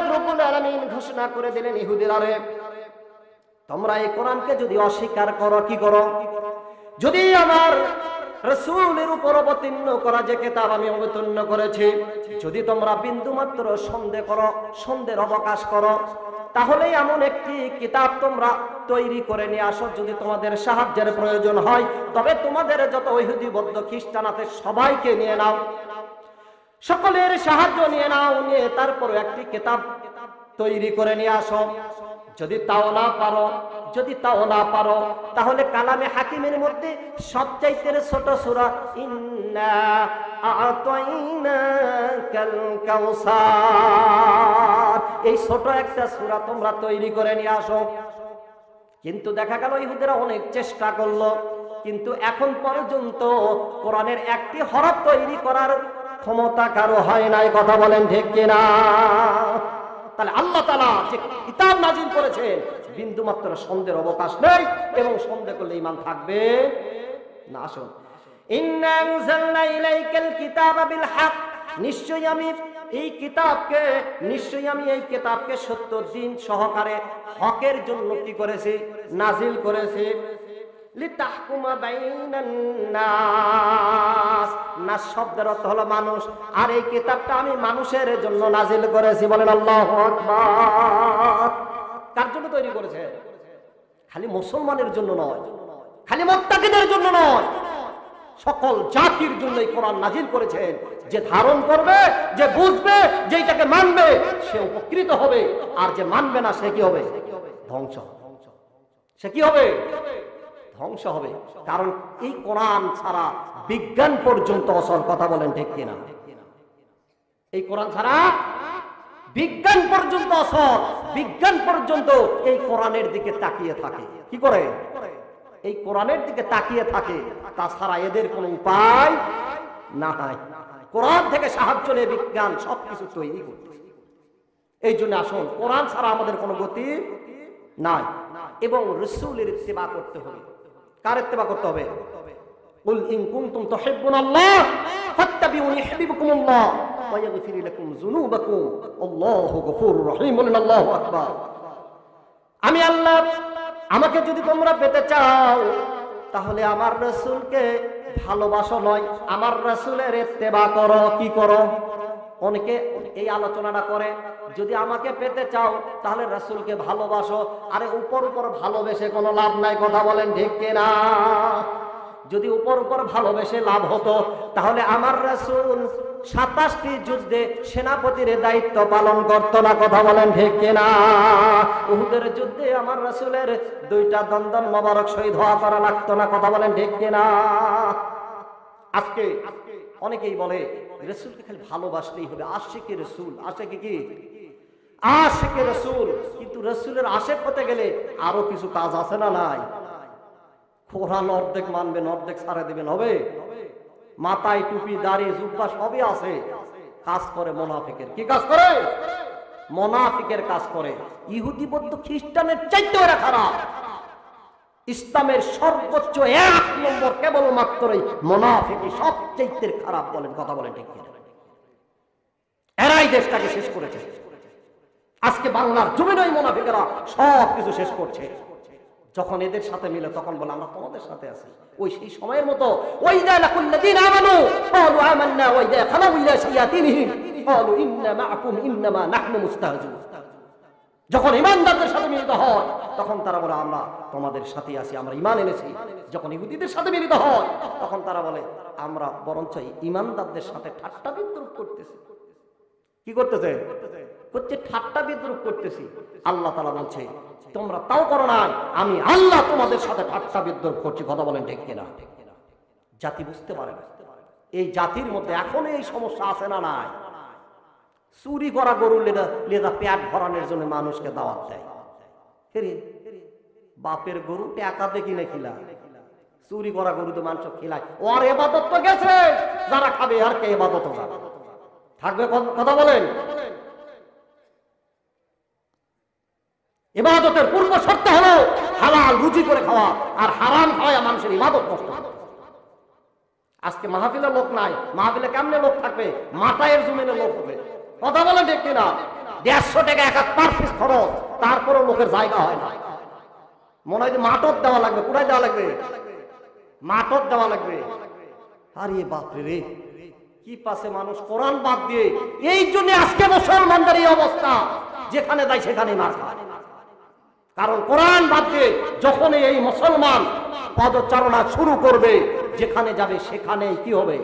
পাক রব্বুল আলামিন ঘোষণা করে দিলেন, ইহুদিরা রে, তোমরা এই কোরআনকে যদি অস্বীকার করো, কি করো? যদি আমার রাসূলের উপর অবতীর্ণ করা যে কিতাব আমি অবতীর্ণ করেছি, যদি তোমরা বিন্দুমাত্র সন্দেহ করো, সন্দেহের অবকাশ করো, তাহলে এমন একটি কিতাব তোমরা তৈরি করে নিয়ে আসো। যদি তোমাদের সাহায্যের প্রয়োজন হয়, তবে তোমাদের যত ইহুদি বৌদ্ধ খ্রিস্টান আছে সবাইকে নিয়ে নাও, সকলের সাহায্য নিয়ে নাও, নিয়ে তারপরে একটি কিতাব তৈরি করে নিয়ে আসো। যদি তাও না পারো, তাহলে কালামে হাকিমের মধ্যে সবচাইতে ছোট সূরা ইন্না আ'তাইনাকাল কাউসার, এই ছোট একটা সূরা তোমরা তৈরি করে নিয়ে আসো। কিন্তু দেখা গেল ইহুদিরা অনেক চেষ্টা করলো, কিন্তু এখন পর্যন্ত কোরআনের একটি হরফ তৈরি করার ক্ষমতা কারো হয় নাই। কথা বলেন ঠিক কিনা? তাহলে আল্লাহ তাআলা যে কিতাব নাজিল করেছেন, বিন্দু মাত্র সন্দেহের অবকাশ নেই, এবং সন্দেহ করলে ঈমান থাকবে না। আসুন, ইন্না আনজালনা ইলাইকাল কিতাবা বিল হক, নিশ্চয়ই আমি এই কিতাবকে সত্য দিন সহকারে হকের জন্য কি করেছি? নাজিল করেছি। লিতাহকুমা বাইনান নাস, নাস শব্দের অর্থ হলো মানুষ, আর এই কিতাবটা আমি মানুষের জন্য নাজিল করেছি। বলেন আল্লাহু আকবার। কার জন্য তৈরি করেছে? খালি মুসলমানের জন্য নয়, খালি মুত্তাকিদের জন্য নয়, সকল জাতির জন্য এই কোরআন নাজিল করেছেন। যে ধারণ করবে, যে বুঝবে, যেটাকে মানবে, সে উপকৃত হবে, আর যে মানবে না সে কি হবে? ধ্বংস। সে কি হবে? ধ্বংস হবে। কারণ এই কোরআন ছাড়া বিজ্ঞান পর্যন্ত অসল। কথা বলেন ঠিক কিনা? এই কোরআন ছাড়া বিজ্ঞান পর্যন্ত অসল। বিজ্ঞান পর্যন্ত এই কোরআনের দিকে তাকিয়ে থাকে। কি করে? এই কোরআনের দিকে তাকিয়ে থাকে, তাছাড়া এদের কোনো উপায় নাই। কোরআন থেকে সাহায্য নিয়ে বিজ্ঞান সবকিছু তৈরি করতে। এই জন্য আসুন, কোরআন ছাড়া আমাদের কোনো গতি নাই, এবং রাসূলের ইত্তেবা করতে হবে। কার ইত্তেবা করতে হবে? কুল ইন কুনতুম তুহিব্বুনাল্লাহ ফাত্তাবিউনি ইউহিব্বুকুমুল্লাহ ওয়া ইয়াগফির লাকুম যুনুবাকুম আল্লাহু গফুরুর রহিম। বলেন আল্লাহু আকবার। আমি আল্লাহ, আমাকে যদি তোমরা পেতে চাও, তাহলে আমার রাসূলকে ভালোবাসো, নয় আমার রাসূলের ইত্তেবা করো। কি করো? অনেকে এই আলোচনাটা করে, যদি আমাকে পেতে চাও তাহলে রাসূলকে ভালোবাসো। আরে উপর উপর ভালোবেসে কোনো লাভ নাই। কথা বলেন ঠিক কিনা? যদি উপর উপর ভালোবেসে লাভ হতো, তাহলে আমার রাসূল 27টি যুদ্ধে সেনাপতির দায়িত্ব পালন করতো না। কথা বলেন ঠিক কিনা? উহুদের যুদ্ধে আমার রাসূলের 2টা দন্দন মোবারক শহীদ হওয়া করা লাগতো না। কথা বলেন ঠিক কিনা? আজকে অনেকেই বলে রাসূলকে খালি ভালোবাসলেই হবে, আশিকে রাসূল। আশিকে কি? আশিকে রাসূল। কিন্তু রাসূলের আশিক হতে গেলে আরো কিছু কাজ আছে না নাই? কোরআন অর্ধেক মানবেন, অর্ধেক ছাড়ে দিবেন, হবে? মাথায় টুপি, দাড়ি, জুব্বা সবই আছে, কাজ করে মুনাফিকের। কি কাজ করে? মুনাফিকের কাজ করে। ইহুদি বৌদ্ধ খ্রিস্টানের চাইতে ওরা খারাপ। ইসলামের সর্বোচ্চ 1 নম্বর কেবলমাত্র এই মুনাফিকই সবচাইতে খারাপ। বলেন, কথা বলেন ঠিক কিনা? এরাই দেশটাকে শেষ করেছে। আজকে বাংলার জমিনে ওই মুনাফিকেরা সব কিছু শেষ করছে। যখন এদের সাথে মিলে তখন বলে আমরা তোমাদের সাথে আছি। ওই সেই সময়ের মতো ওয়াইদা লাকুল্লাযিনা আমানু ক্বালু আমান্না ওয়াইদা খালাউ ইলা শায়াতিনহিম ক্বালু ইন্না মাআকুম ইন্নামা নাহনু মুস্তাহজিউন। যখন ঈমানদারদের সাথে মিলিত হয় তখন তারা বলে আমরা তোমাদের সাথে আছি, আমরা ঈমান এনেছি। যখন ইহুদিদের সাথে মিলিত হয় তখন তারা বলে আমরা বরঞ্চ ঈমানদারদের সাথে ঠাট্টা বিদ্রুপ করতেছি। কি করতেছে? করছে ঠাট্টা বিদ্রুপ করতেছি। আল্লাহ তাআলা বলছে তোমরা তাও করো না, আমি আল্লাহ তোমাদের সাথে ঠাট্টা বিদ্রুপ করছি। কথা বলেন ঠিক কিনা? জাতি বুঝতে পারে না। এই জাতির মধ্যে এখন এই সমস্যা আছে না নাই? চুরি করা গরু লেদা পেট ভরানোর জন্য মানুষকে দাওয়াত দেয়। বাপের গরু টাকা দিয়ে কিনে খিলা, চুরি করা গরু তো মানুষ খিলায়। ওর ইবাদত তো গেছে, যারা খাবে আর কে ইবাদত থাকবে? কথা বলেন। ইবাদতের পূর্ব শর্ত হলো হালাল রুজি করে খাওয়া, আর হারাম খাওয়া মানুষের ইবাদত নষ্ট। আজকে মাহফিলে লোক নাই, মাহফিলে কেমনে লোক থাকবে? মাথায়ের জমিনে লোক হবে। কথা বলেন ঠিক কিনা? 150 টাকা এক পার পিস খরচ, তারপরেও লোকের জায়গা হয় না। মনে হয় মাটর দেওয়া লাগবে, কোথায় দেওয়া লাগবে? মাটর দেওয়া লাগবে। আরে বাপরে রে, কি পাশে মানুষ কোরআন বাদ দিয়ে। এই জন্য আজকে মুসলমানদের এই অবস্থা, যেখানে যায় সেখানে মার খায়। কারণ কোরআন বাদ দিয়ে যখনই এই মুসলমান পদচারণা শুরু করবে, যেখানে যাবে সেখানেই কি হবে?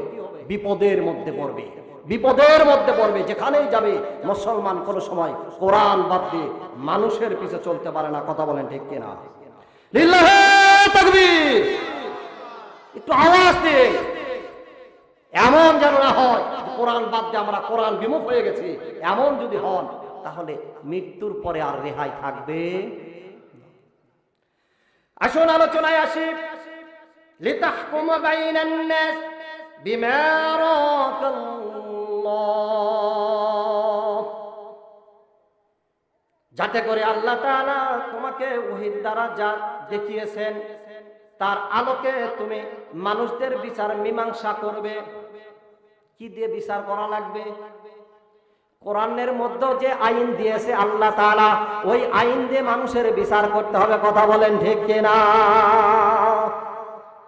বিপদের মধ্যে পড়বে, বিপদের মধ্যে পড়বে। যেখানেই যাবে মুসলমান কোনো সময় কোরআন বাদ দিয়ে মানুষের পিছে চলতে পারে না। কথা বলেন ঠিক কিনা? লিল্লাহি তাকবীর। একটু আওয়াজ দিন। এমন যেন না হয় কোরআন বাদ দিয়ে আমরা কোরআন বিমুখ হয়ে গেছি। এমন যদি হন, তাহলে মৃত্যুর পরে আর রেহাই থাকবে। আসুন আলোচনায় আসি। লিতাহকুমা বাইনান নাস বিমা আরাকাল্লাহ, যাতে করে আল্লাহ তাআলা তোমাকে ওহীর দ্বারা যা দেখিয়েছেন তার আলোকে তুমি মানুষদের বিচার মীমাংসা করবে। কি দিয়ে বিচার করা লাগবে? কোরআনের মধ্যে যে আইন দিয়েছে আল্লাহ তাআলা, ওই আইন দিয়ে মানুষের বিচার করতে হবে। কথা বলেন ঠিক কিনা?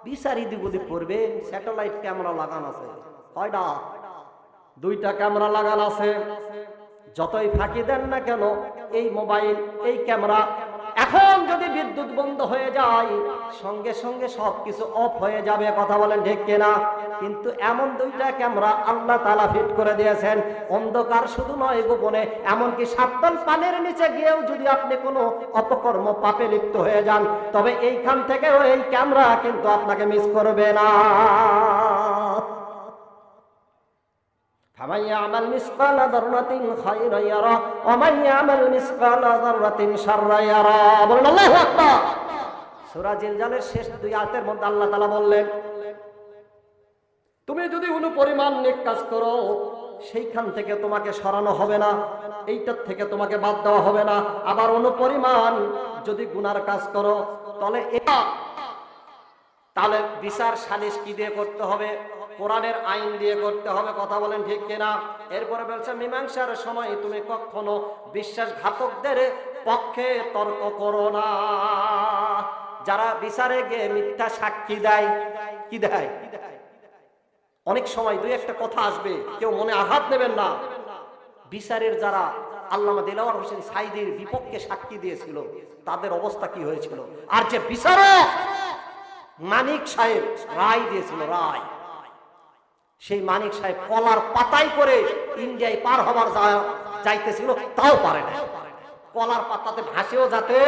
বিচার ইদিগুদি করবে। স্যাটেলাইট ক্যামেরা লাগানো আছে, কয়টা? 2টা ক্যামেরা লাগানো আছে। যতই ফাঁকি দেন না কেন এই মোবাইল, এই ক্যামেরা, এখন যদি বিদ্যুৎ বন্ধ হয়ে যায় সঙ্গে সঙ্গে সবকিছু অফ হয়ে যাবে। কথা বলেন ঠিক কিনা? কিন্তু এমন 2টা ক্যামেরা আল্লাহ তাআলা ফিট করে দিয়েছেন, অন্ধকার শুধু নয়, গোপনে, এমনকি 7 তল পানির নিচে গিয়েও যদি আপনি কোনো অপকর্ম পাপে লিপ্ত হয়ে যান, তবে এইখান থেকেও এই ক্যামেরা কিন্তু আপনাকে মিস করবে না। ফামান ইয়ামাল মিসকালা যাররাতিন খায়রান ইয়ারা ওয়া মান ইয়ামাল মিসকালা যাররাতিন শাররান ইয়ারা। বলেন আল্লাহু আকবার। সূরা জিলজালের শেষ 2 আয়াতের মধ্যে আল্লাহ তাআলা বললেন, তুমি যদি কোনো পরিমাণ নেক কাজ করো, সেইখান থেকে তোমাকে সরানো হবে না, এইটার থেকে তোমাকে বাদ দেওয়া হবে না। আবার কোনো পরিমাণ যদি গুনার কাজ করো, তাহলে বিচার সালিশ কি দিয়ে করতে হবে? কোরআনের আইন দিয়ে করতে হবে। কথা বলেন ঠিক কিনা? এরপরে বলছে মীমাংসার সময় তুমি কখনো বিশ্বাসঘাতকদের পক্ষে তর্ক করো না। যারা বিচারে গিয়ে মিথ্যা সাক্ষী দেয়, কি দেয়? অনেক সময় 2-1টা কথা আসবে, কেউ মনে আঘাত নেবেন না। বিচারের যারা আল্লামা দেলাওয়ার হোসেন সাইদির বিপক্ষে সাক্ষী দিয়েছিল, তাদের অবস্থা কি হয়েছিল? আর যে বিচারক মানিক সাহেব রায় দিয়েছিল, রায়, সেই মানিক সাহেব কলার পাতাই করে ইন্ডিয়ায় পার হবার যাইতেছিল, তাও পারে না। কলার পাতাতে ভাসেও যাতে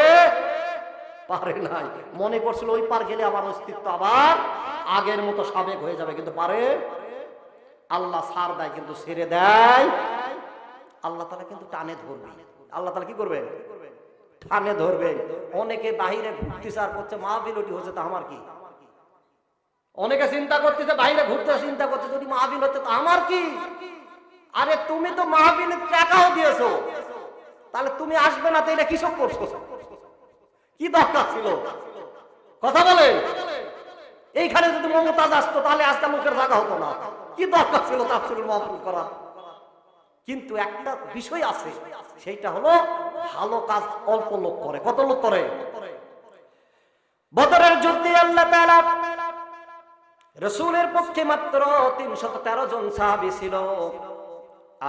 পারে নাই। মনে করছিল ওই পার গেলে আমার অস্তিত্ব আবার আগের মতো সাবেক হয়ে যাবে, কিন্তু পারে। আল্লাহ ছাড় দেয় কিন্তু ছেড়ে দেয়। আল্লাহ তাআলা কিন্তু টানে ধরবে। আল্লাহ তাআলা কি করবেন? টানে ধরবেন। অনেকে বাহিরে ঘুরতে চার করছে, মাহফিলটি হচ্ছে, তা আমার কি? অনেকে চিন্তা করতেছে, বাইরে ঘুরতে চিন্তা করছে, যদি মাহফিল হচ্ছে তা আমার কি? আরে তুমি তো মাহফিলের টাকাও দিয়েছো, তাহলে তুমি আসবে না তো এটা কিসব করছো? কি দরকার ছিল? কথা বলেন। এইখানে যদি মমতাজ আসতো তাহলে আজকে লোকের জায়গা হতো না। কি দরকার ছিল তাফসীরুল মাহফিল করা? কিন্তু একটা বিষয় আছে, সেইটা হলো ভালো কাজ অল্প লোক করে। কত লোক করে? বদরের যুদ্ধে আল্লাহ তাআলা রাসূলের পক্ষে মাত্র 313 জন সাহাবী ছিল,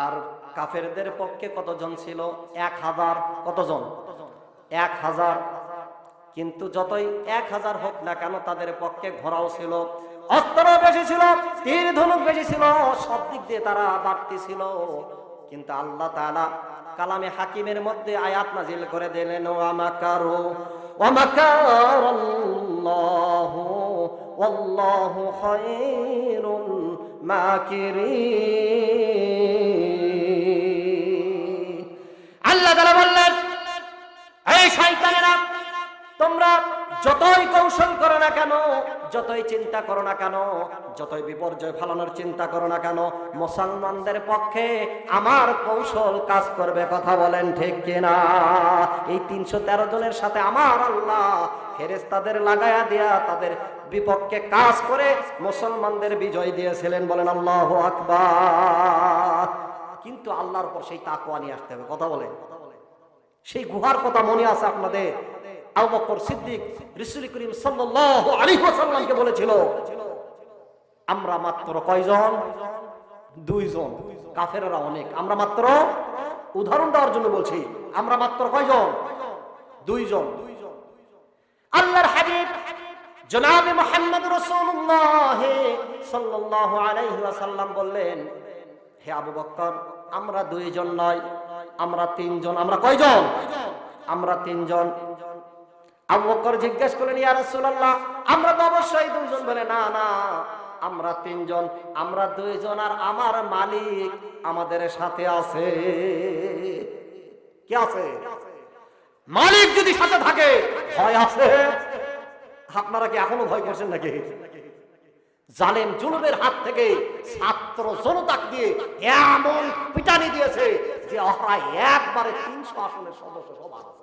আর কাফেরদের পক্ষে কতজন ছিল? 1000। কতজন? 1000। কিন্তু যতই 1000 হোক না কেন, তাদের পক্ষে ঘোড়াও ছিল, অস্ত্র বেশি ছিল, তীর ধনুক বেশি ছিল, সব দিক দিয়ে তারা বাড়তি ছিল। কিন্তু আল্লাহ তাআলা কালামে হাকিমের মধ্যে আয়াত নাজিল করে দিলেন, ওয়া মাকারু ওয়া মাকারাল্লাহু ওয়াল্লাহু খায়রুল মাকিরিন। আল্লাহ তাআলা বললেন, এই শয়তানেরা, তোমরা যতই কৌশল করো না কেন, যতই চিন্তা করো না কেন, যতই বিপর্যয় ফেলানোর চিন্তা করো না কেন, মুসলমানদের পক্ষে আমার কৌশল কাজ করবে। কথা বলেন ঠিক কিনা? এই 313 জনের সাথে আমার আল্লাহ ফেরেশতাদের লাগায়া দিয়া তাদের বিপক্ষে কাজ করে মুসলমানদের বিজয় দিয়েছিলেন। বলেন আল্লাহু আকবার। কিন্তু আল্লাহর উপর সেই তাকওয়া নিয়ে আসতে হবে। কথা বলেন, সেই গুহার কথা মনে আছে আপনাদের? আবু বকর সিদ্দিক রাসূল করিম সাল্লাল্লাহু আলাইহি ওয়াসাল্লামকে বলেছিল, আমরা মাত্র কয়জন? 2 জন। কাফেররা অনেক, আমরা মাত্র, উদাহরণ দেওয়ার জন্য বলছি, আমরা মাত্র কয়জন? 2 জন। আল্লাহর হাবিব জনাবে মুহাম্মদ রাসূলুল্লাহ সাল্লাল্লাহু আলাইহি ওয়াসাল্লাম বললেন, হে আবু বকর, আমরা 2 জন নয়, আমরা 3 জন। আমরা কয়জন? আমরা 3 জন। আবু বকর জিজ্ঞেস করলেন, ইয়া রাসূলুল্লাহ, আমরা তো অবশ্যই 2 জন। বলে, না না, আমরা 3 জন। আমরা 2 জন আর আমার মালিক আমাদের সাথে আছে। কি আছে? মালিক যদি সাথে থাকে ভয় আছে। আপনারা কি এখনো ভয় করছেন নাকি? জালেম জুলুমের হাত থেকে ছাত্র জনতা দিয়ে এমন পিটানি দিয়েছে যে ওরা একবারে 300 আসনের সদস্য সভা আছে।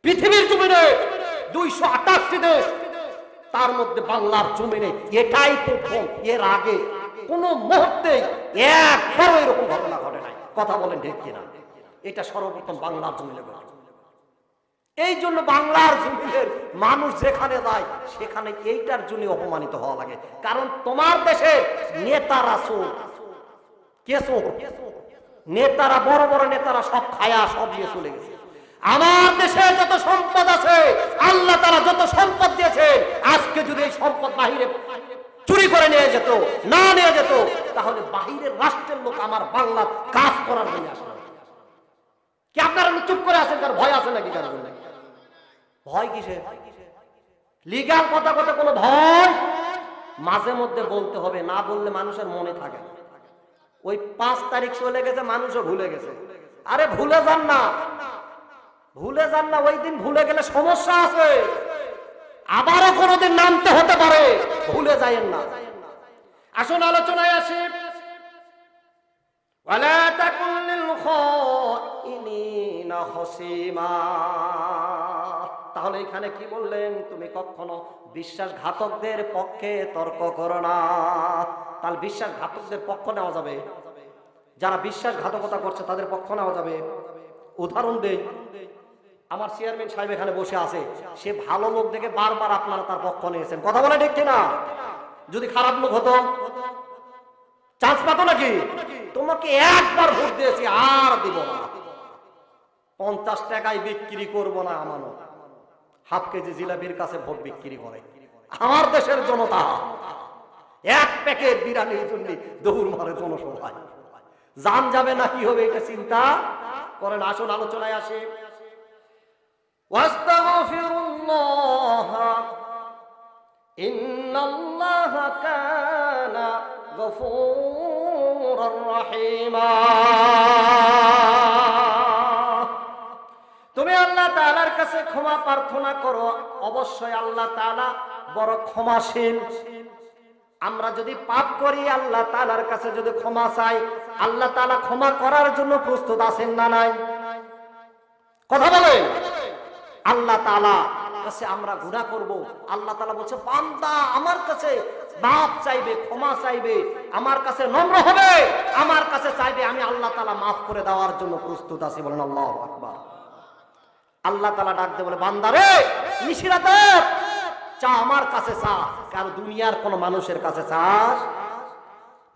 পৃথিবীর জমিনে 228টি দেশ, তার মধ্যে বাংলার জমিনে এটাই প্রথম। এর আগে কোন মুহূর্তে একবারও এরকম ঘটনা ঘটে নাই। কথা বলেন ঠিক কিনা? এটা সর্বপ্রথম বাংলার জমিনে ঘটে। এই জন্য বাংলার জমিনের মানুষ যেখানে যায় সেখানে এইটার জন্য অপমানিত হওয়া লাগে। কারণ তোমার দেশে নেতারা চোর। কে চোর? নেতারা, বড় বড় নেতারা সব খায়া সব নিয়ে চলে গেছে। আমার দেশে যত সম্পদ আছে, আল্লাহ তাআলা যত সম্পদ দিয়েছে, আজকে যদি এই সম্পদ বাহিরে চুরি করে নিয়ে যেত, না নিয়ে যেত, তাহলে বাহিরের রাষ্ট্রের লোক আমার বাংলার কাজ করার জন্য আসবে। কি আপনারা চুপ করে আছেন? কার ভয় আছে নাকি? কার জন্য ভয়? কিসে? লিগ্যাল কথা কথা কোনো ভয় মাঝে মধ্যে বলতে হবে, না বললে মানুষের মনে থাকে না। ওই 5 তারিখ চলে গেছে, মানুষও ভুলে গেছে। আরে ভুলে যান না, ভুলে যান না। ওই দিন ভুলে গেলে সমস্যা আছে, আবারও কোনোদিন নামতে হতে পারে। ভুলে যায়েন না। আসুন আলোচনায় আসি। ওয়ালা তাকুন লিল খাইনিনা খসিমা। তাহলে এখানে কি বললেন? তুমি কখনো বিশ্বাসঘাতকদের পক্ষে তর্ক করো না। তাহলে বিশ্বাসঘাতকদের পক্ষ নেওয়া যাবে? যারা বিশ্বাসঘাতকতা করছে তাদের পক্ষ নেওয়া যাবে? উদাহরণ দেই, আমার চেয়ারম্যান সাহেব এখানে বসে আছে, সে ভালো লোক দেখে বারবার আপনারা তার পক্ষ নিয়েছেন। কথা বলে ঠিক কিনা? যদি খারাপ লোক হতো চান্স পাতো নাকি? তোমাকে একবার ভোট দিয়েছি, আর দিব না। 50 টাকায় বিক্রি করব না আমানত। হাফ কেজি জিলাপির কাছে ভোট বিক্রি করে আমার দেশের জনতা। 1 প্যাকেট বিরিয়ানির জন্য দৌড় মারে জনসভায়। জান যাবে না কি হবে এটা চিন্তা করেন। আসুন আলোচনায় আসে। ওয়াস্তাগফিরুল্লাহ ইন্নাল্লাহা কানা গফুরুর রহিমা। তুমি আল্লাহ তাআলার কাছে ক্ষমা প্রার্থনা করো, অবশ্যই আল্লাহ তাআলা বড় ক্ষমাশীল। আমরা যদি পাপ করি, আল্লাহ তাআলার কাছে যদি ক্ষমা চাই, আল্লাহ তাআলা ক্ষমা করার জন্য প্রস্তুত আছেন না নাই? কথা বলে। আল্লাহ তাআলা কাছে আমরা গুনাহ করব, আল্লাহ তাআলা বলছে বান্দা আমার কাছে মাফ চাইবে, ক্ষমা চাইবে, আমার কাছে নম্র হবে, আমার কাছে চাইবে, আমি আল্লাহ তাআলা মাফ করে দেওয়ার জন্য প্রস্তুত আছি। বলেন আল্লাহু আকবার। আল্লাহ তাআলা ডাক দিয়ে বলে, বান্দারে নিশিরাতে চা আমার কাছে চা। কারণ দুনিয়ার কোন মানুষের কাছে চাস?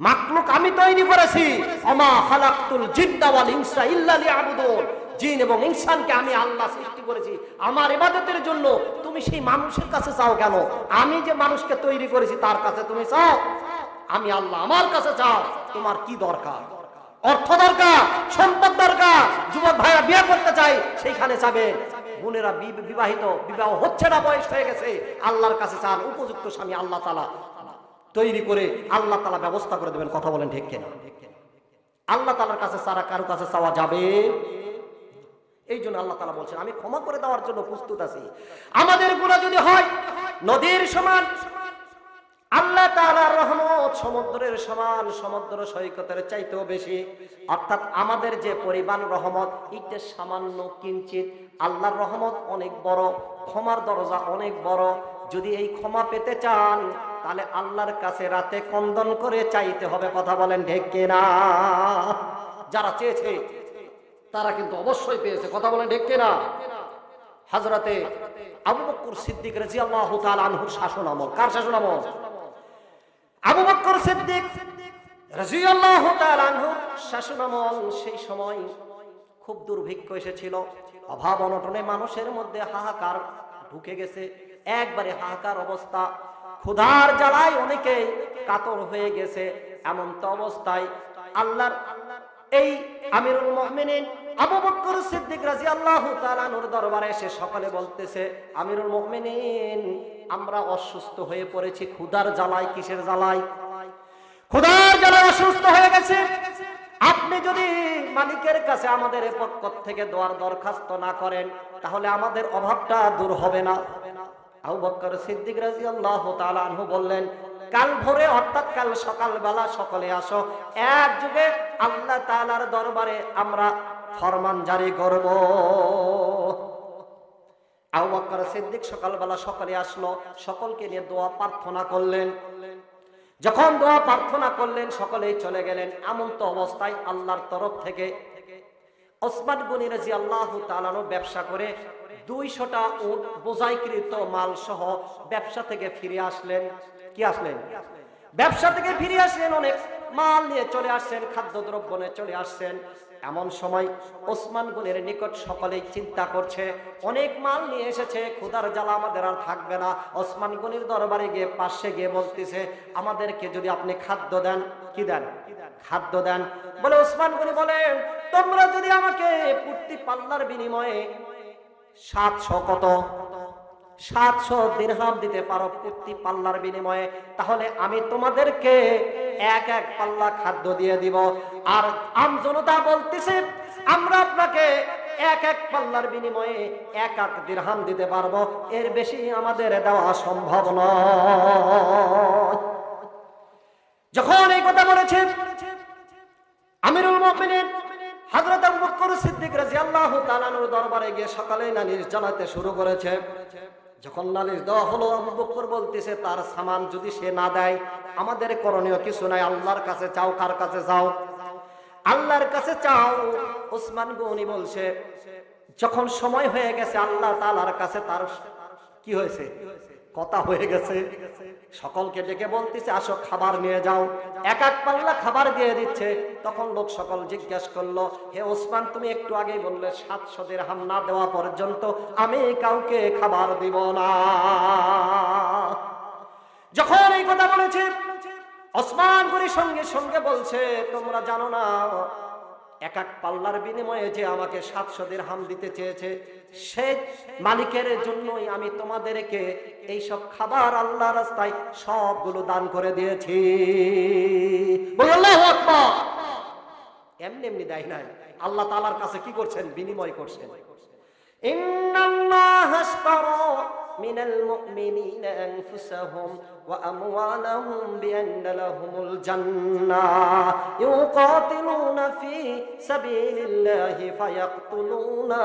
মাখলুক আমি তৈরি করেছি, ওমা খালাকতুল জিন্না ওয়াল ইনসা ইল্লা লিয়াবুদুন। জিন এবং ইনসানকে আমি আল্লাহ সৃষ্টি করেছি আমার ইবাদতের জন্য। তুমি সেই মানুষের কাছে চাও কেন? আমি যে মানুষকে তৈরি করেছি তার কাছে তুমি চাও? আমি আল্লাহ আমার কাছে চাও। তোমার কি দরকার? অর্থ দরকার, সম্পদ দরকার, যুবক ভাইরা বিয়ে করতে চাই, সেইখানে যাবেন। বোনেরা বিবাহ হচ্ছে না, বয়স হয়ে গেছে, আল্লাহর কাছে চান, উপযুক্ত স্বামী আল্লাহ তাআলা তৈরি করে আল্লাহ তাআলা ব্যবস্থা করে দেবেন। কথা বলেন ঠিক কিনা? আল্লাহ তাআলার কাছে ছাড়া কারো কাছে চাওয়া যাবে? এই জন্য আল্লাহ তাআলা বলছেন আমি ক্ষমা করে দেওয়ার জন্য প্রস্তুত আছি। আমাদের গুনাহ যদি হয় নদীর সমান, আল্লাহ তাআলার রহমত সমুদ্রের সমান, সমুদ্র সৈকতের চাইতেও বেশি। অর্থাৎ আমাদের যে পরিমাণ রহমত এটা সামান্য কিঞ্চিত, আল্লাহর রহমত অনেক বড়, ক্ষমার দরজা অনেক বড়। যদি এই ক্ষমা পেতে চান তাহলে আল্লাহর কাছে রাতে কন্দন করে চাইতে হবে। কথা বলেন ঠিক কিনা? যারা চেয়েছে তারা কিন্তু অবশ্যই পেয়েছে। কথা বলেন ঠিক কিনা? হযরতে আবু বকর সিদ্দিক রাদিয়াল্লাহু তাআলা আনহুর শাসন আমল। কার শাসন আমল? আবু বকর সিদ্দিক রাদিয়াল্লাহু তাআলা আনহু শাসন আমল। সেই সময় খুব দুর্ভিক্ষ এসেছিল, অভাব অনটনে মানুষের মধ্যে হাহাকার ঢুকে গেছে, একবারে হাহাকার অবস্থা, ক্ষুধার জ্বালায় অনেকে কাতর হয়ে গেছে। এমন তো অবস্থায় আল্লাহর এই আমিরুল মুমিনিন আবু বকর সিদ্দিক রাদিয়াল্লাহু তাআলা আনহুর দরবারে এসে সকলে বলতেছে, আমিরুল মুমিনিন, আমরা অসুস্থ হয়ে পড়েছি ক্ষুধার জ্বালায়। কিসের জ্বালায়? ক্ষুধার জ্বালায় অসুস্থ হয়ে গেছে। আপনি যদি মালিকের কাছে আমাদের পক্ষ থেকে দোয়ার দরখাস্ত না করেন তাহলে আমাদের অভাবটা দূর হবে না। আবু বকর সিদ্দিক রাদিয়াল্লাহু তাআলা আনহু বললেন, কাল ভোরে অর্থাৎ কাল সকালবেলা সকলে আসো, এক যুগে আল্লাহ তাআলার দরবারে আমরা ফরমান জারি করব। আবু বকর সিদ্দিক সকালবেলা সকলে আসলো, সকলকে নিয়ে দোয়া প্রার্থনা করলেন। যখন দোয়া প্রার্থনা করলেন সকলেই চলে গেলেন। এমন তো অবস্থায় আল্লাহর তরফ থেকে ওসমান গনি রাদিয়াল্লাহু তাআলা ব্যবসা করে 200টা উট বোঝাইকৃত মাল সহ ব্যবসা থেকে ফিরে আসলেন। কি আসলেন? ব্যবসা থেকে ফিরে আসলেন, অনেক মাল নিয়ে চলে আসছেন, খাদ্যদ্রব্য নিয়ে চলে আসছেন। এমন সময় ওসমান গনির নিকট সকলেই চিন্তা করছে, অনেক মাল নিয়ে এসেছে, ক্ষুধার জ্বালা আমাদের আর থাকবে না। ওসমান গনির দরবারে গিয়ে পাশে গিয়ে বলতেছে, আমাদেরকে যদি আপনি খাদ্য দেন। কি দেন? খাদ্য দেন। বলে ওসমান গনি বলেন, তোমরা যদি আমাকে প্রতি পাল্লার বিনিময়ে 700 কত 700 দিরহাম দিতে পারো প্রতি পাল্লার বিনিময়ে, তাহলে আমি তোমাদেরকে এক এক পাল্লা খাদ্য দিয়ে দিব। আর আম জনতা বলতেছে, আমরা আপনাকে এক এক পাল্লার বিনিময়ে এক এক দিরহাম দিতে পারবো, এর বেশি আমাদের দেওয়া সম্ভব নয়। যখন এই কথা বলেছে আমিরুল মুমিনিন হযরত আবু বকর সিদ্দিক রাদিয়াল্লাহু তাআলা আনহুর দরবারে গিয়ে সকালে নালিশ জানাতে শুরু করেছে। যখন নালিশ দেওয়া হলো, আবু বকর বলতেছে, তার সামান যদি সে না দেয় আমাদের করণীয় কিছু নাই, আল্লাহর কাছে চাও। কার কাছে চাও? আল্লাহর কাছে চাও। ওসমান গনি বলছে, যখন সময় হয়ে গেছে আল্লাহ তাআলার কাছে তার কি হয়েছে? কথা হয়ে গেছে। সকলকে ডেকে বলতেছে, আসো খাবার নিয়ে যাও। এক এক পাল্লা খাবার দিয়ে দিচ্ছে। তখন লোক সকল জিজ্ঞাসা করলো, হে ওসমান, তুমি একটু আগেই বললে 700 দিরহাম না দেওয়া পর্যন্ত আমি কাউকে খাবার দিব না। যখন এই কথা বলেছে ওসমান গনি সঙ্গে সঙ্গে বলছে, তোমরা জানো না এক এক পাল্লার বিনিময়ে যে আমাকে 700 দিরহাম দিতে চেয়েছে, সে মালিকের জন্যই আমি তোমাদেরকে এই সব খাবার আল্লাহর রাস্তায় সবগুলো দান করে দিয়েছি। বলি আল্লাহু আকবার। এমনি এমনি দেয় নাই, আল্লাহ তাআলার কাছে কি করছেন? বিনিময় করছেন। ইন্নাল্লাহা আশতারা মিনাল মুমিনিনা আনফুসাহুম ওয়া আমওয়ালাহুম বিআন্না লাহুমুল জান্নাহ ইউকাতিলুনা ফি সাবিলিল্লাহি ফায়াকতুলুনা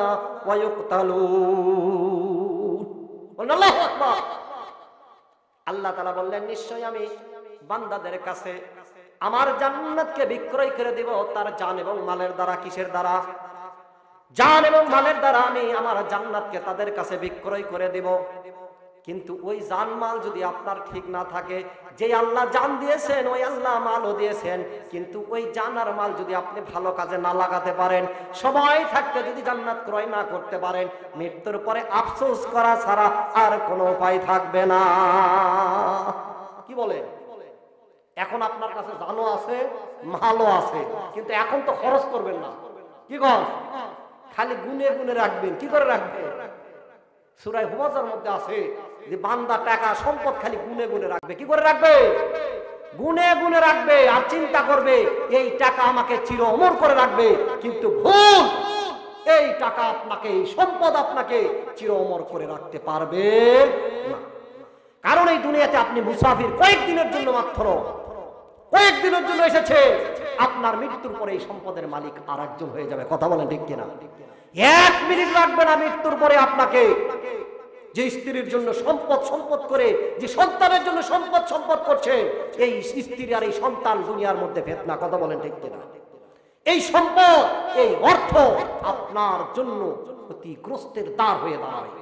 ওয়া ইউকতালুন। আল্লাহু আকবার। আল্লাহ তাআলা বললেন, নিশ্চয় আমি বান্দাদের কাছে আমার জান্নাতকে বিক্রয় করে দেব তার জান এবং মালের দ্বারা। কিসের দ্বারা? জান এবং মালের দ্বারা আমি আমার জান্নাতকে তাদের কাছে বিক্রয় করে দেব। কিন্তু ওই জান মাল যদি আপনার ঠিক না থাকে, যে আল্লাহ জান দিয়েছেন ওই আল্লাহ মালও দিয়েছেন, কিন্তু ওই জান আর মাল যদি আপনি ভালো কাজে না লাগাতে পারেন, সময় থাকতে যদি জান্নাত ক্রয় না করতে পারেন, মৃত্যুর পরে আফসোস করা ছাড়া আর কোনো উপায় থাকবে না। কি বলেন? এখন আপনার কাছে জানও আছে, মালও আছে, কিন্তু এখন তো খরচ করবেন না। কি কর? খালি গুনে গুনে রাখবেন। কি করে রাখবেন? সূরা হুমাযার মধ্যে আছে যে বান্দা টাকা সম্পদ খালি গুনে গুনে রাখবে। কি করে রাখবে? গুনে গুনে রাখবে আর চিন্তা করবে এই টাকা আমাকে চির অমর করে রাখবে। কিন্তু ভুল, এই টাকা আপনাকে, এই সম্পদ আপনাকে চির অমর করে রাখতে পারবে না। কারণ এই দুনিয়াতে আপনি মুসাফির, কয়েকদিনের জন্য মাত্র, কয়েকদিনের জন্য এসেছে। আপনার মৃত্যুর পরে এই সম্পদের মালিক আর একজন হয়ে যাবে। কথা বলেন ঠিক কিনা? 1 মিনিট লাগবে না মৃত্যুর পরে আপনাকে যে স্ত্রীর জন্য সম্পদ সম্পদ করে, যে সন্তানের জন্য সম্পদ সম্পদ করছে, এই স্ত্রী আর এই সন্তান দুনিয়ার মধ্যে ফিতনা। কথা বলেন ঠিক কিনা? এই সম্পদ, এই অর্থ আপনার জন্য ক্ষতিগ্রস্তের দ্বার হয়ে দাঁড়ায়।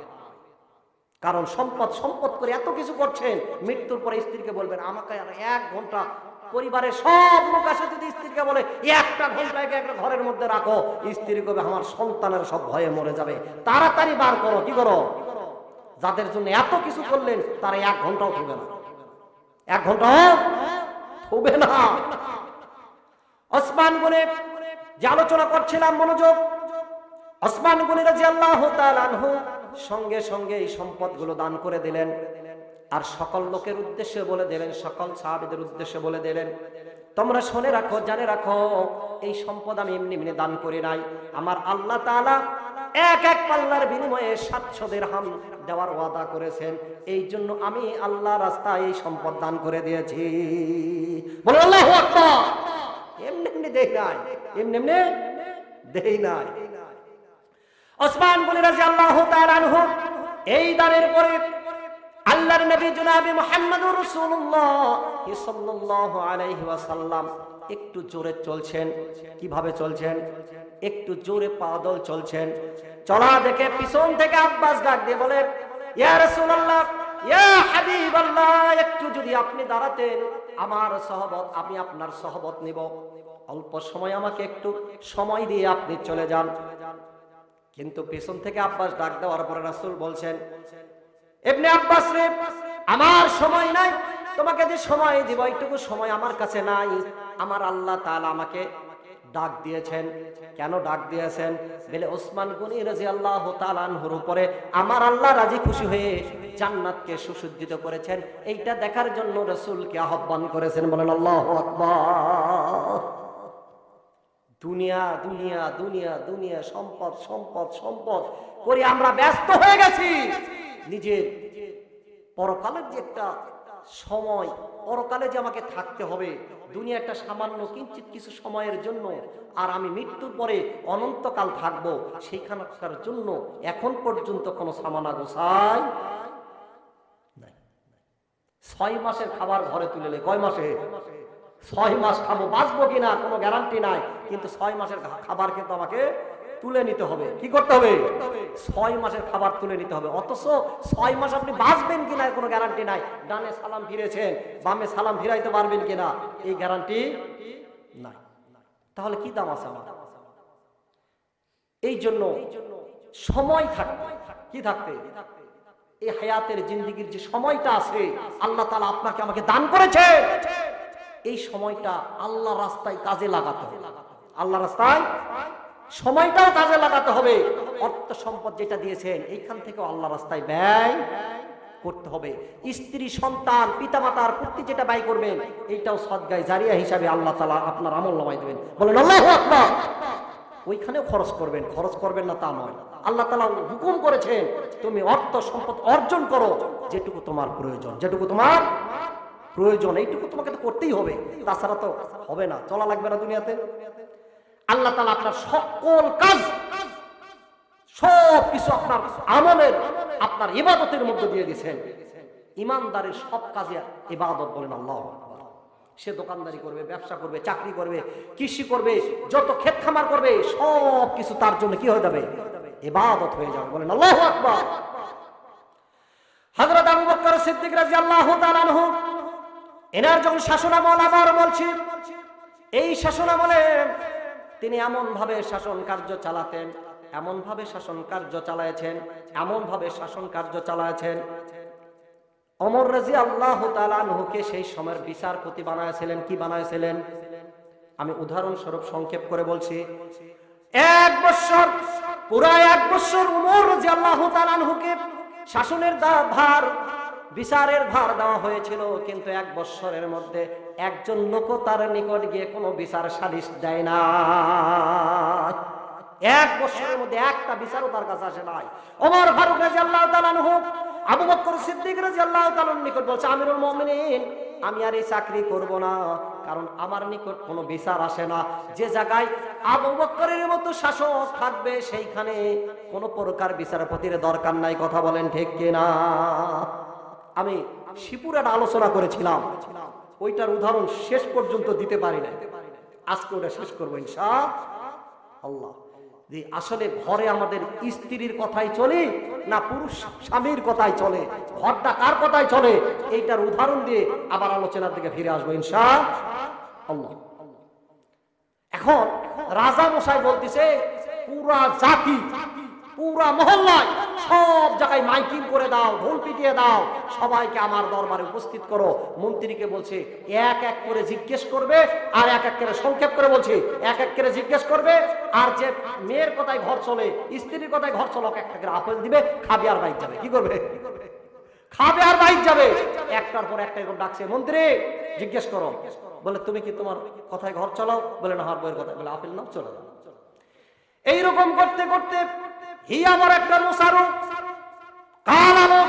কারণ সম্পদ সম্পদ করে এত কিছু করছেন, মৃত্যুর পরে স্ত্রীকে বলবেন আমাকে আর 1 ঘন্টা, পরিবারের সব লোক আসে যদি স্ত্রীকে বলে 1টা ঘন্টা একটা ঘরের মধ্যে রাখো, স্ত্রী কবে আমার সন্তানের সব ভয়ে মরে যাবে, তাড়াতাড়ি বার করো। কি করো? যাদের জন্য এত কিছু করলেন তারা 1 ঘন্টাও থুবে না, 1 ঘন্টাও থুবে না। ওসমান গনি যে আলোচনা করছিলাম, মনোযোগ। ওসমান গনি রাদিয়াল্লাহু তাআলা আনহু সঙ্গে সঙ্গে এই সম্পদগুলো দান করে দিলেন, আর সকল লোকের উদ্দেশ্যে বলে দিলেন, সকল সাহাবীদের উদ্দেশ্যে বলে দিলেন, তোমরা শুনে রাখো, জানে রাখো, এই সম্পদ আমি এমনি এমনি দান করি নাই। আমার আল্লাহ তাআলা এক পাল্লার বিনিময়ে 700 দিরহাম দেওয়ার ওয়াদা করেছেন, এই জন্য আমি আল্লাহ রাস্তায় এই সম্পদ দান করে দিয়েছি। বলে আল্লাহু আকবার। এমনি এমনি দেই নাই, এমনি এমনি দেই নাই। ওসমান গনি রাদিয়াল্লাহু তাআলা আনহু এই দানের পরে আল্লাহর নবী জনাবে মুহাম্মদুর রাসূলুল্লাহ সাল্লাল্লাহু আলাইহি ওয়াসাল্লাম একটু জোরে চলছেন। কিভাবে চলছেন? একটু জোরে পাদল চলছেন। চলা দেখে পিছন থেকে আব্বাস ডাক দিয়ে বলে, ইয়া রাসূলুল্লাহ, ইয়া হাবিবাল্লাহ, একটু যদি আপনি দাঁড়াতেন, আমার সহবত, আমি আপনার সহবত নিব, অল্প সময় আমাকে একটু সময় দিয়ে আপনি চলে যান। কিন্তু পেছন থেকে আব্বাস ডাক দেওয়ার পরে রাসূল বলছেন, ইবনে আব্বাস রে, আমার সময় নাই, তোমাকে যে সময় দিব এইটুকু সময় আমার কাছে নাই। আমার আল্লাহ তাআলা আমাকে ডাক দিয়েছেন। কেন ডাক দিয়েছেন? বলে ওসমান গনি রাদিয়াল্লাহু তাআলা আনহুর উপরে আমার আল্লাহ রাজি খুশি হয়ে জান্নাতকে সুসজ্জিত করেছেন, এইটা দেখার জন্য রাসূলকে আহ্বান করেছেন। বলেন আল্লাহু আকবার। দুনিয়া দুনিয়া দুনিয়া দুনিয়া, সম্পদ সম্পদ সম্পদ করে আমরা ব্যস্ত হয়ে গেছি। নিজের পরকালের যে একটা সময়, পরকালে যে আমাকে থাকতে হবে, দুনিয়া একটা সামান্য কিঞ্চিত কিছু সময়ের জন্য, আর আমি মৃত্যুর পরে অনন্তকাল থাকবো, সেইখানকার জন্য এখন পর্যন্ত কোনো সামানা গোছাই নাই। 6 মাসের খাবার ঘরে তুলে, কয় মাসে? 6 মাস খাবো, বাঁচবো কিনা কোনো গ্যারান্টি নাই, কিন্তু 6 মাসের খাবার কিন্তু আমাকে তুলে নিতে হবে। কি করতে হবে? 6 মাসের খাবার তুলে নিতে হবে। অথচ 6 মাস আপনি বাঁচবেন কিনা কোনো গ্যারান্টি নাই। ডানে সালাম ফিরেছেন, বামে সালাম ফিরাইতে পারবেন কিনা এই গ্যারান্টি নাই। তাহলে কি দাম আছে আমার? এই জন্য সময় থাকতে, কি থাকতে, এই হায়াতের জিন্দেগির যে সময়টা আছে আল্লাহ তাআলা আপনাকে আমাকে দান করেছে, এই সময়টা আল্লাহ রাস্তায় কাজে লাগাতে হবে। আল্লাহ রাস্তায় সময়টাও কাজে লাগাতে হবে। অর্থ সম্পদ যেটা দিয়েছেন এইখান থেকেও আল্লাহ রাস্তায় ব্যয় করতে হবে। স্ত্রী, সন্তান, পিতামাতার প্রতি যেটা ব্যয় করবেন এইটাও সদগায়ে জারিয়া হিসাবে আল্লাহ তাআলা আপনার আমলনামায় দেবেন। বলেন আল্লাহু আকবার। ওইখানেও খরচ করবেন, খরচ করবেন না তা নয়। আল্লাহ তাআলা হুকুম করেছেন তুমি অর্থ সম্পদ অর্জন করো যেটুকু তোমার প্রয়োজন, যেটুকু তোমার প্রয়োজন এইটুকু তোমাকে তো করতেই হবে, তাছাড়া তো হবে না, চলা লাগবে না দুনিয়াতে। আল্লাহ তাআলা আপনার সকল কাজ, সব কিছু আপনার আমলের, আপনার ইবাদতের মধ্যে দিয়ে দিয়েছেন। ইমানদারের সব কাজে ইবাদত। বলেন আল্লাহু আকবার। সে দোকানদারি করবে, ব্যবসা করবে, চাকরি করবে, কৃষি করবে, যত ক্ষেত খামার করবে, সব কিছু তার জন্য কি হয়ে যাবে? ইবাদত হয়ে যাবে। বলেন আল্লাহু আকবার। হযরত আবু বকর সিদ্দিক রাদিয়াল্লাহু তাআলা আনহু এনার যখন শাসনামল, আবার বলছি, এই শাসনামলে তিনি এমন ভাবে শাসন কার্য চালাতেন, এমন ভাবে শাসন কার্য চালায়েছেন, এমন ভাবে শাসন কার্য চালায়েছেন, ওমর রাদিয়াল্লাহু তাআলা আনহুকে সেই সময়ের বিচারপতি বানাইছিলেন। কি বানাইছিলেন? আমি উদাহরণস্বরূপ সংক্ষেপ করে বলছি। 1 বছর, পুরা 1 বছর ওমর রাদিয়াল্লাহু তাআলা আনহুকে শাসনের ভার, বিচারের ভার দেওয়া হয়েছিল, কিন্তু 1 বছরের মধ্যে একজন লোক তার নিকট গিয়ে কোনো বিচার সালিশ দেয় না। 1 বছরের মধ্যে একটা বিচারও তার কাছে আসে নাই। ওমর ফারুক রাদিয়াল্লাহু তাআলা আনহু আবু বকর সিদ্দিক রাদিয়াল্লাহু তাআলার নিকট বলছে, আমিরুল মুমিনিন, আমি আর এই চাকরি করব না, কারণ আমার নিকট কোনো বিচার আসে না। যে জায়গায় আবু বকরের মতো শাসক থাকবে, সেইখানে কোনো প্রকার বিচারপতির দরকার নাই। কথা বলেন ঠিক কিনা? আমি শিপুরের আলোচনা করেছিলাম, ওইটার উদাহরণ শেষ পর্যন্ত দিতে পারি না, আজকে ওটা শেষ করবো ইনশাআল্লাহ। যে আসলে ঘরে আমাদের স্ত্রীর কথাই চলে না পুরুষ স্বামীর কথাই চলে, ঘরটা কার কথাই চলে, এইটার উদাহরণ দিয়ে আবার আলোচনার দিকে ফিরে আসবো ইনশাআল্লাহ। এখন রাজা মশাই বলতেছে পুরা জাতি, পুরা মহল্লায় সব জায়গায় মাইকিং করে দাও, ঢোল পিটিয়ে দাও, সবাইকে আমার দরবারে উপস্থিত করো। মন্ত্রীকে বলছে এক এক করে জিজ্ঞেস করবে, আর এক এক করে সংক্ষেপ করে বলছে এক এক করে জিজ্ঞেস করবে, আর যে মেয়ের কথায় ঘর চলে, স্ত্রীর কথায় ঘর চলে, একটা করে আপেল দিবে, খাবে আর বাইক যাবে। কি করবে? খাবে আর বাইক যাবে। একটার পর একটা এরকম ডাকছে, মন্ত্রী জিজ্ঞেস করো। বলে তুমি কি তোমার কথায় ঘর চালাও? বলে না, হার বইয়ের কথা। বলে আপেল নাও, চলে যাও। এইরকম করতে করতে হি আমার একটা মোসারু কালো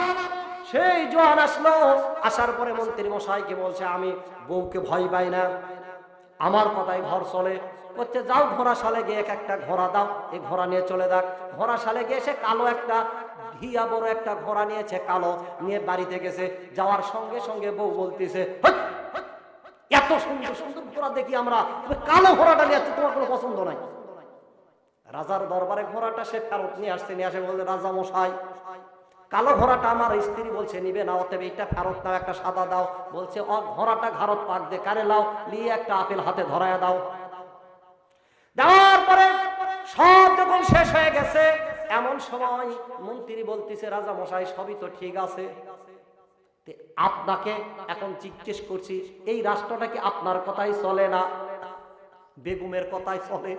সেই জোয়ান আসলো। আসার পরে মন্ত্রী মশাইকে বলছে আমি বউকে ভয় পাই না, আমার কথায় ঘর চলে। করছে যাও ঘোড়াশালে গিয়ে এক একটা ঘোড়া দাও, এই ঘোড়া নিয়ে চলে যাক। ঘোড়াশালে গিয়ে সে কালো একটা ভিয়া বড় একটা ঘোড়া নিয়েছে, কালো নিয়ে বাড়িতে গেছে। যাওয়ার সঙ্গে সঙ্গে বউ বলতেছে এত সুন্দর সুন্দর ঘোড়া দেখি আমরা, কালো ঘোড়াটা নিয়ে তোমার কোনো পছন্দ নাই। রাজার দরবারে ঘোড়াটা সে ফেরত নিয়ে আসছে, নিয়ে আসে বলছে রাজা মশাই কালো ঘোড়াটা আমার স্ত্রী বলছে নিবে না, অতএব এটা ফেরত দাও, একটা সাদা দাও। বলছে ও ঘোড়াটা ঘাড়ত পাক দে, কারে লাও, নিয়ে একটা আপেল হাতে ধরায়া দাও। দেওয়ার পরে সব যখন শেষ হয়ে গেছে, এমন সময় মন্ত্রী বলতেছে রাজা মশাই সবই তো ঠিক আছে, আপনাকে এখন জিজ্ঞেস করছি এই রাষ্ট্রটা কি আপনার কথাই চলে না বেগমের কথাই চলে?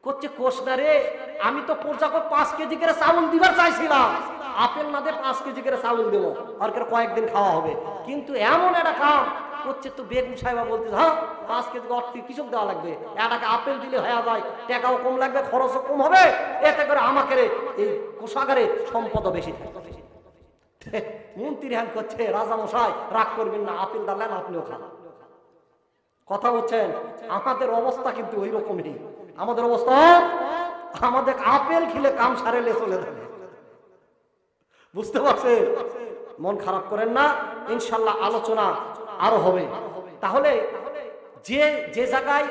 করছে কোষ না রে, আমি তো প্রজাকে 5 কেজি করে চাউল দিবার চাইছিলাম, আপেল না দিয়ে 5 কেজি করে চাউল দেবো, আর কয়েকদিন খাওয়া হবে। কিন্তু এমন একটা কাম করছে তো বেগম সাহেবা বলতে হ্যাঁ 5 কেজি অর্থ কিছু দেওয়া লাগবে, এটাকে আপেল দিলে হয়ে যায়, টাকাও কম লাগবে, খরচও কম হবে, এতে করে আমাকে এই কোষাগারে সম্পদও বেশি থাকবে। মন্ত্রী হ্যান করছে রাজা মশাই রাগ করবেন না, আপেল দালেন আপনিও খান। কথা বলছেন, আমাদের অবস্থা কিন্তু ওই রকমই। আমাদের অবস্থা আমাদের আপেল খেলে কাম সারেলে চলে যাবে। বুঝতে পারছেন? মন খারাপ করেন না, ইনশাল্লাহ আলোচনা আরো হবে। তাহলে যে যে জায়গায়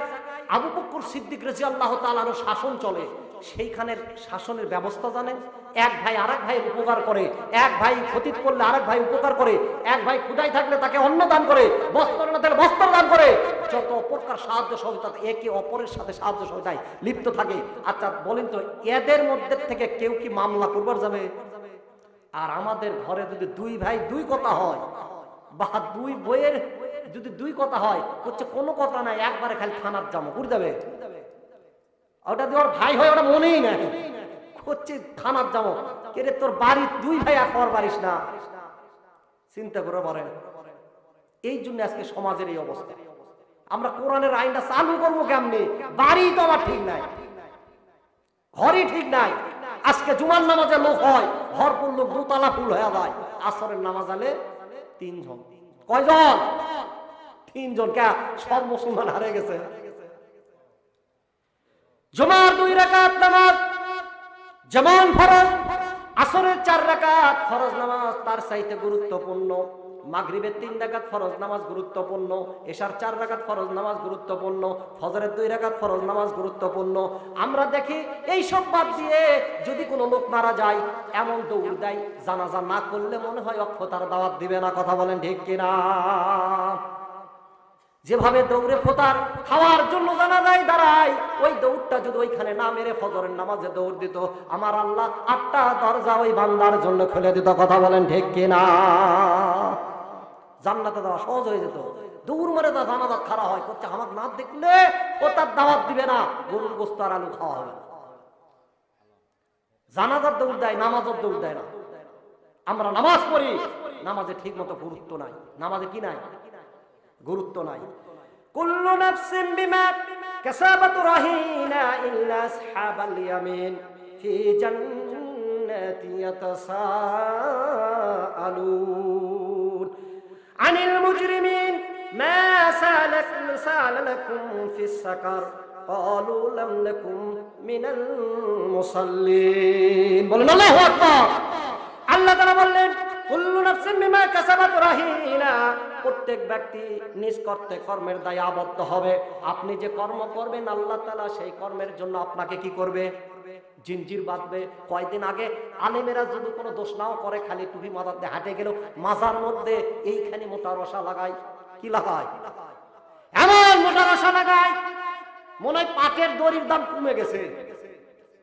আবু বকর সিদ্দিক রাদিয়াল্লাহু তাআলার শাসন চলে, সেইখানের শাসনের ব্যবস্থা জানেন? এক ভাই আরেক ভাইয়ের উপকার করে, এক ভাই ক্ষতি করলে আরেক ভাই উপকার করে, এক ভাই ক্ষুধায় থাকলে তাকে অন্ন দান করে, বস্ত্র না থাকলে বস্ত্র দান করে, যত প্রকার সাহায্য সহযোগিতা একে অপরের সাথে সাহায্য সহযোগিতায় লিপ্ত থাকে। আচ্ছা বলেন তো এদের মধ্যে থেকে কেউ কি মামলা করবার যাবে? আর আমাদের ঘরে যদি দুই ভাই দুই কথা হয়, বা দুই বইয়ের যদি দুই কথা হয়, হচ্ছে কোনো কথা নাই, একবারে খালি থানার জামা ঘুরে যাবে। ওটা দিয়ে ওর ভাই হয় ওটা মনেই নাই, হচ্ছে থানার জামা। কেরে তোর বাড়ির দুই ভাই আর পর পারিস না, চিন্তা করে পারেন। এই জন্য আজকে সমাজের এই অবস্থা। আমরা কোরআনের আইনটা চালু করবো কেমনি? বাড়ি তো আমার ঠিক নাই, ঘরই ঠিক নাই। আজকে জুমার নামাজে লোক হয়, ভরপুর লোক দোতলা ফুল হয়ে যায়। আসরের নামাজ আলে 3 জন, কয়জন? 3 জন। কে? সব মুসলমান হারিয়ে গেছে। জুমার 2 রাকাত নামাজ যেমন ফরজ, আসরের 4 রাকাত ফরজ নামাজ তার চাইতে গুরুত্বপূর্ণ, মাগরিবের 3 রাকাত ফরজ নামাজ গুরুত্বপূর্ণ, এশার 4 রাকাত ফরজ নামাজ গুরুত্বপূর্ণ, ফজরের 2 রাকাত ফরজ নামাজ গুরুত্বপূর্ণ। আমরা দেখি এই সব বাদ দিয়ে যদি কোনো লোক মারা যায়, এমন দৌড় দেয় জানাজা না করলে মনে হয় অক্ষতার দাওয়াত দিবে না। কথা বলেন ঠিক কিনা? যেভাবে দৌড়ে ফোতার খাওয়ার জন্য জানাজায় দাঁড়ায়, ওই দৌড়টা যদি ওইখানে না মেরে ফজরের নামাজে দৌড় দিত, আমার আল্লাহ 8টা দরজা ওই বান্দার জন্য খুলে দিত। কথা বলেন ঠিক কিনা? জান্নাতে যাওয়া সহজ হয়ে যেত। দৌড় মারে তা জানাজাত খাড়া হয়, করছে আমার না দেখলে ও তার দাওয়াত দিবে না, গরুর গোস্ত আর আলু খাওয়া হবে না। জানাজার দৌড় দেয়, নামাজের দৌড় দেয় না। আমরা নামাজ পড়ি, নামাজে ঠিক মতো গুরুত্ব নাই। নামাজে কি নাই? গুরুত্ব নাই। কুল্লু নাফসিন বিমা কাসাবাত রাহিনা ইল্লা আসহাবাল ইয়ামিন ফি জান্নাতি ইয়াতাসাআলুন আনিল মুজরিমিন মা সালাকুম ফিস সাকার ক্বালু লাম নাকুম মিনাল মুসাল্লিন। বলেন আল্লাহু আকবার। আল্লাহ তাআলা বললেন কুল্লু নাফসিন বিমা কাসাবাত রাহিনা, প্রত্যেক ব্যক্তি নিজ কর্মের দায়ে আবদ্ধ হবে। আপনি যে কর্ম করবেন আল্লাহ তাআলা সেই কর্মের জন্য আপনাকে কি করবে? জিনজির বাঁধবে। কয়দিন আগে আলেমেরা যদি কোনো দোষ নাও করে, খালি টুপি মাথার দিয়ে হাঁটে গেল, মাজার মধ্যে এইখানে মোটা রসা লাগায়। কি লাগায়? এমন মোটা রসা লাগায় মনে হয় পাটের দড়ির দাম কমে গেছে।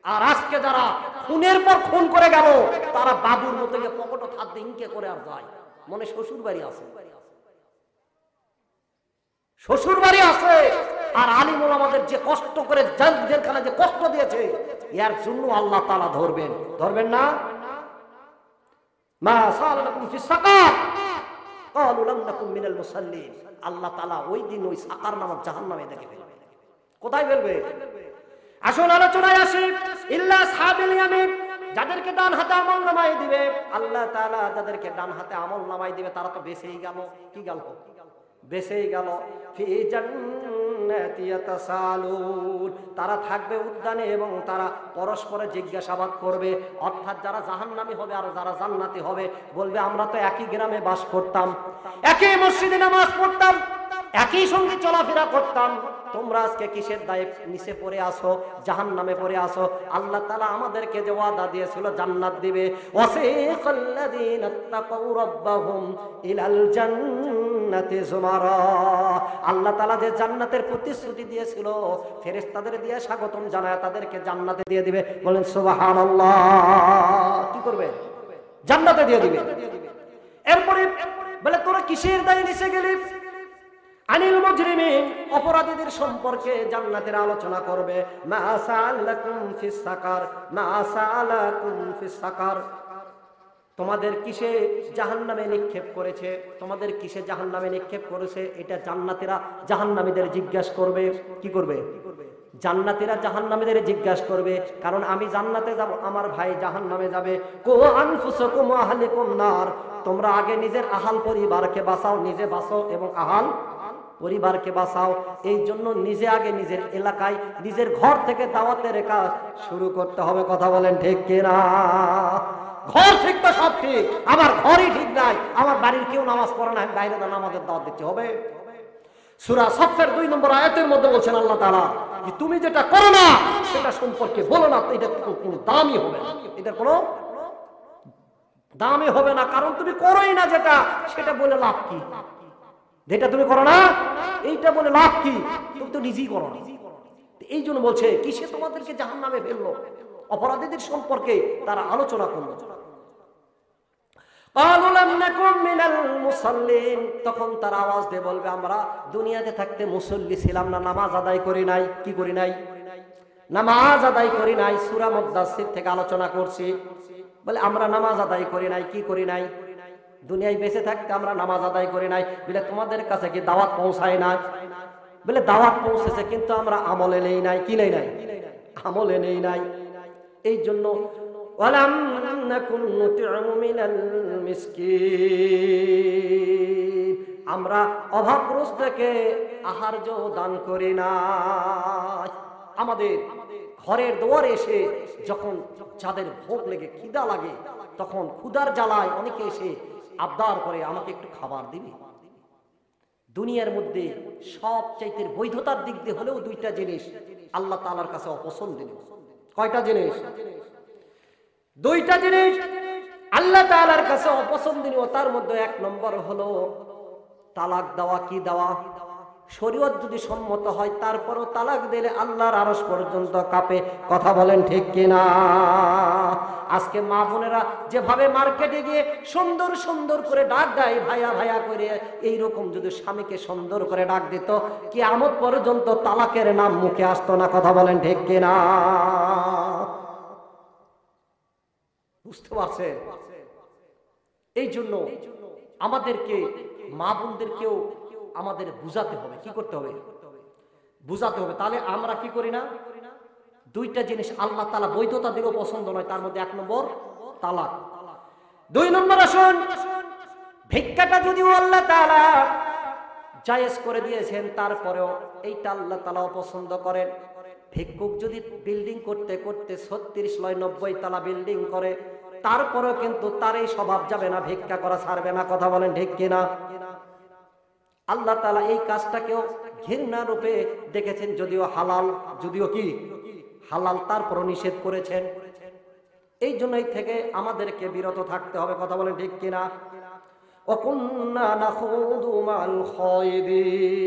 আর আজকে যারা খুনের পর খুন করে গেল, তারা বাবুর মতো গিয়ে পকেটে হাত দিয়ে ইনকে করে আর যায়, মনে শ্বশুর বাড়ি আছে, শ্বশুর বাড়ি আছে। আর আলিম ওলামাদের যে কষ্ট করে জেলখানা যে কষ্ট দিয়েছে, এর জন্য আল্লাহ তাআলা ধরবেন। ধরবেন না? মা সালাকুম ফিস সাকার ক্বালু লাম নাকুম মিনাল মুসাল্লিন। আল্লাহ তাআলা ওই দিন ওই সাকার নামক জাহান্নামে দেখে ফেলবে। কোথায় ফেলবে? আসল আলোচনায় আসি। ইল্লা আসহাবিল ইয়ামিন, যাদেরকে ডান হাতে আমল নামাই দিবে আল্লাহ তাআলা, যাদেরকে ডান হাতে আমল নামাই দিবে তারা তো বেঁচেই গেল। কি গেল? বেঁচেই গেল। ফি জান্নাতি ইয়াতাসালুন, তারা থাকবে উদ্যানে এবং তারা পরস্পরে জিজ্ঞাসাবাদ করবে। অর্থাৎ যারা জাহান্নামী হবে আর যারা জান্নাতি হবে বলবে আমরা তো একই গ্রামে বাস করতাম, একই মসজিদে নামাজ পড়তাম, একই সঙ্গে চলাফেরা করতাম, তোমরা আজকে কিসের দায়ে নিচে পড়ে আসো, জাহান্নামে পড়ে আসো? আল্লাহ তাআলা আমাদেরকে যে ওয়াদা দিয়েছিল জান্নাত দিবে, ওয়াসিকাল্লাযীনা তাকাউ রাব্বাহুম ইলাল জান্নাতি যুমারা, আল্লাহ তাআলা যে জান্নাতের প্রতিশ্রুতি দিয়েছিল ফেরেশতাদের দিয়ে স্বাগতম জানায় তাদেরকে জান্নাতে দিয়ে দিবে। বলেন সুবহানাল্লাহ। কি করবে? জান্নাতে দিয়ে দিবে। এরপরে বলে তোরা কিসের দায়ে নিচে গেলি? আনিল মুজরিমিন, অপরাধীদের সম্পর্কে জান্নাতের আলোচনা করবে। মা সালাকুম ফিস সাকার, মা সালাকুম ফিস সাকার, তোমাদের কিসে জাহান্নামে নিক্ষেপ করেছে, তোমাদের কিসে জাহান্নামে নিক্ষেপ করেছে? এটা জান্নাতীরা জাহান্নামীদের জিজ্ঞাসা করবে। কি করবে? জান্নাতীরা জাহান্নামীদের জিজ্ঞাসা করবে, কারণ আমি জান্নাতে যাব, আমার ভাই জাহান্নামে যাবে। কু আনফুসাকুম ওয়া আহলিকুম নার, তোমরা আগে নিজের আহাল পরিবারকে বাঁচাও, নিজে বাঁচো এবং আহাল পরিবারকে বাঁচাও। এই জন্য নিজে আগে নিজের এলাকায় নিজের ঘর থেকে দাওয়াতের কাজ শুরু করতে হবে। কথা বলেন ঠিক কিনা? ঘর ঠিক তো সব ঠিক, আমার ঘরই ঠিক নাই, আমার বাড়ির কেউ নামাজ পড়ে না, আমি বাইরে নামাজের দাওয়াত দিতে হবে। সূরা সফের 2 নম্বর আয়াতের মধ্যে বলছেন আল্লাহ তাআলা যে তুমি যেটা করো না সেটা সম্পর্কে বলো না, এটা কোনো দামই হবে না, এটা কোনো দামই হবে না, কারণ তুমি করোই না যেটা, সেটা বলে লাভ কি? যেটা তুমি করো না এইটা বলে লাভ কি? তুমি তো নিজেই করো না। এই জন্য বলছে কিসে তোমাদেরকে জাহান্নামে ফেললো? অপরাধীদের সম্পর্কে তারা আলোচনা করলো। ক্বালু লাম নাকুম মিনাল মুসাল্লিন, তখন তারা আওয়াজ দিয়ে বলবে আমরা দুনিয়াতে থাকতে মুসল্লি ছিলাম না, নামাজ আদায় করি নাই। কি করি নাই? নামাজ আদায় করি নাই। সূরা মুদ্দাসসির থেকে আলোচনা করছি। বলে আমরা নামাজ আদায় করি নাই। কি করি নাই? দুনিয়ায় বেঁচে থাকতে আমরা নামাজ আদায় করি নাই। বলে তোমাদের কাছে কি দাওয়াত পৌঁছায় না? বলে দাওয়াত পৌঁছেছে কিন্তু আমরা আমলে নেই নাই। কি নেই নাই? আমলে নেই নাই। এই জন্য ওয়ালাম নাকুন নুতি'মু মিনাল মিসকিন, আমরা অভাবগ্রস্তকে আহার্য দান করি না। আমাদের ঘরের দুয়ারে এসে যখন যাদের ভোগ লেগে খিদা লাগে, তখন ক্ষুধার জ্বালায় অনেকে এসে আবদার করে আমাকে একটু খাবার দিবি। দুনিয়ার মধ্যে সবচাইতে বৈধতার দিক দিয়ে হলেও দুইটা জিনিস আল্লাহ তাআলার কাছে অপছন্দনীয়। কয়টা জিনিস? দুইটা জিনিস আল্লাহ তাআলার কাছে অপছন্দনীয়। তার মধ্যে 1 নম্বর হলো তালাক দেওয়া। কি দেওয়া? শরীয়ত যদি সম্মত হয় তারপরও তালাক দিলে আল্লাহর আরশ পর্যন্ত কাঁপে। কথা বলেন ঠিক কিনা? আজকে মা বোনেরা যেভাবে মার্কেটে গিয়ে সুন্দর সুন্দর করে ডাক দেয় ভাইয়া ভাইয়া করে, এইরকম যদি স্বামীকে সুন্দর করে ডাক দিত কিয়ামত পর্যন্ত তালাকের নাম মুখে আসতো না। কথা বলেন ঠিক কিনা? বুঝতে পারছেন? এই জন্য আমাদেরকে মা বোনদেরকেও আমাদের বুঝাতে হবে। কি করতে হবে? বুঝাতে হবে। তাহলে আমরা কি করি না? দুইটা জিনিস আল্লাহ তাআলা বৈধতা দিলেও পছন্দ নয়। তার মধ্যে 1 নম্বর তালাক, 2 নম্বর আসুন ভিক্ষাটা যদিও আল্লাহ তাআলা জায়েজ করে দিয়েছেন, তারপরেও এইটা আল্লাহ তাআলা পছন্দ করেন। ভিক্ষুক যদি বিল্ডিং করতে করতে 36 তলা বিল্ডিং করে, তারপরেও কিন্তু তার এই স্বভাব যাবে না, ভিক্ষা করা ছাড়বে না। কথা বলেন ঠিক কিনা? আল্লাহ তাআলা এই কাজটাকেও ঘৃণা রূপে দেখেছেন, যদিও হালাল, যদিও কি হালাল, তারপরও নিষেধ করেছেন। এই জন্যই থেকে আমাদেরকে বিরত থাকতে হবে। কথা বলেন ঠিক কিনা? ওয়াকুন্না নাখুদু মাল খায়দিন।